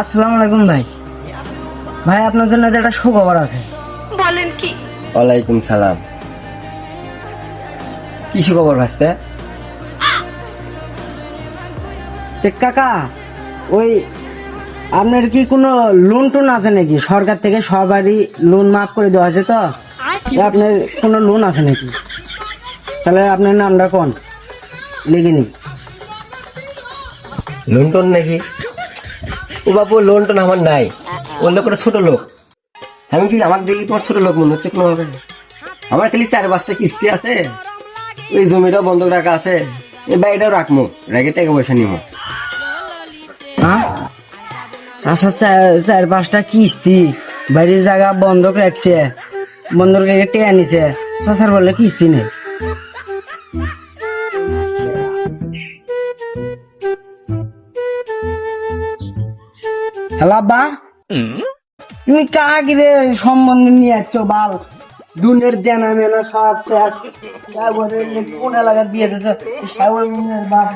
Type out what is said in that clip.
আসসালামু আলাইকুম ভাই। ভাই আপনার জন্য একটা সুখবর আছে। বলেন কি? ওয়ালাইকুম সালাম। কি খবর ভাসতে? কাকা, ওই আপনার কি কোনো লোন টোন আছে নাকি? সরকার থেকে সবারই লোন মাফ করে দেওয়া আছে তো, আপনার কোনো লোন আছে নাকি? তাহলে আপনার নামটা কোন লিখে নি। লোন টোন নাকি? ও বাবু, লোন টোন আমার নাই। ওর লোক ছোট লোক। আমি কি আমার দেখি তোমার ছোট লোক মনে হচ্ছে? কোনো আমার খালি 4-5টা কিস্তি আছে, ওই জমিটাও বন্ধক রাখা আছে, এই বাড়িটাও রাখবো, রেখে টাকা পয়সা নিবো। হ্যাঁ, আচ্ছা, 4-5টা কিস্তি বাড়ির জায়গা বন্ধক রাখছে, বন্ধক রেখে টেয়া নিছে, চাচার বলে কিস্তি নেই। হ্যালো আব্বা, তুমি কাকে রে সম্বন্ধ নিয়ে যাচ্ছ? বাল দুনের দেনা মেনা সব শেষ, কোন এলাকা দিয়ে দিচ্ছে বাপ